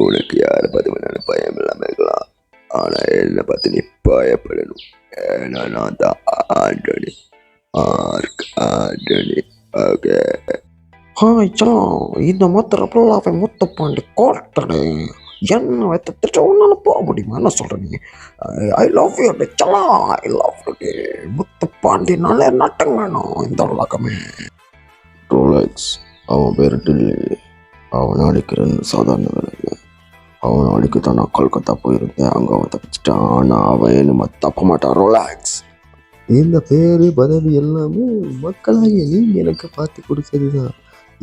உனக்கு யாரை பார்த்து வேணாலும் பயம் இல்லாமல் இருக்கலாம். ஆனால் என்னை பார்த்து நீ பயப்படணும். ஏன்னா நான் தான் ஆண்டனி. ஆண்டனி. ஓகே. ஹாய் சலாம், இந்த மாத்திர பிள்ளாவை முத்துப்பாண்டி கோட்டடு என்ன வைத்துட்டு உன்னால போக முடியுமா? என்ன சொல்ற நீ? ஐ லவ் யூ சலா, ஐ லவ் யூ முத்துப்பாண்டினாலே நட்டங்கணும் இந்த உலகமே. ரோலக்ஸ், அவன் பேர் டில்லி. அவன் அடிக்கிறன்னு சாதாரண வேலைங்க. அவன் அடிக்க தான் நான் கொல்கத்தா போயிருந்தேன். அங்கே அவன் தப்பிச்சிட்டான். ஆனால் அவன் என்னமா தப்ப மாட்டான். ரோலக்ஸ். இந்த பேர் பதவி எல்லாமே மக்களாகிய நீங்கள் எனக்கு பார்த்து கொடுத்தது தான்.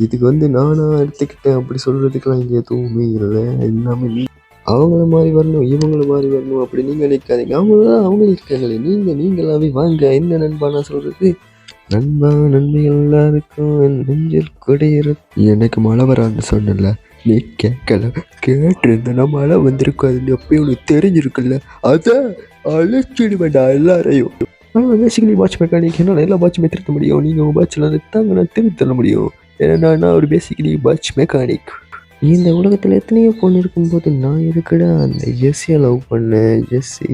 இதுக்கு நானாக எடுத்துக்கிட்டேன் அப்படி சொல்கிறதுக்கெல்லாம் இங்கே எதுவுமே இல்லை. எல்லாமே நீ அவங்கள மாதிரி வரணும், இவங்கள மாதிரி வரணும் அப்படி நீங்கள் நினைக்காதீங்க. அவங்களே இருக்காங்களே. நீங்களாவே வாங்க. என்ன நண்பா நான் சொல்கிறது? நண்பா நன்மைகள் எல்லாருக்கும் என் நெஞ்சில் குடியிருக்கு. எனக்கு மழை வரான்னு சொன்னல, நீ கேட்கல. கேட்டிருந்தனா மழை வந்திருக்காதுன்னு அப்பயும் உனக்கு தெரிஞ்சிருக்குல்ல. அதான் அழைச்சிடு வேண்டாம் எல்லாரையும். Basically watch mechanic. என்னால் எல்லா வாட்சுமே திருத்த முடியும். நீங்கள் உங்கள் வாட்சில் நிறுத்தாங்க, நான் திருத்த முடியும். ஏன்னா நான் ஒரு பேசிக்கலி வாட்ச் மெக்கானிக். இந்த உலகத்தில் எத்தனையோ பொண்ணு இருக்கும்போது நான் எதுக்குடா அந்த ஜெஸ்ஸியை லவ் பண்ணேன்?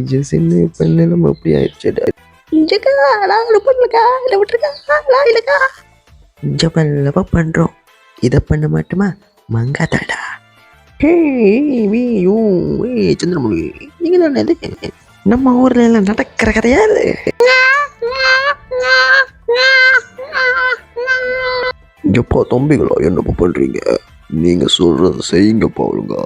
ஜெஸ்ஸின்னு பண்ண நம்ம அப்படி ஆயிடுச்சு. பண்றோம். இதை பண்ண மாட்டோமா? மங்காதாடா. சந்திரமொழி, நீங்க தானே நம்ம ஊர்ல எல்லாம் நடக்கிற கதையாது. எப்பா தம்பிகளா, என்னப்பா பண்றீங்க? நீங்க சொல்றத செய்யுங்கப்பா ஒழுங்கா.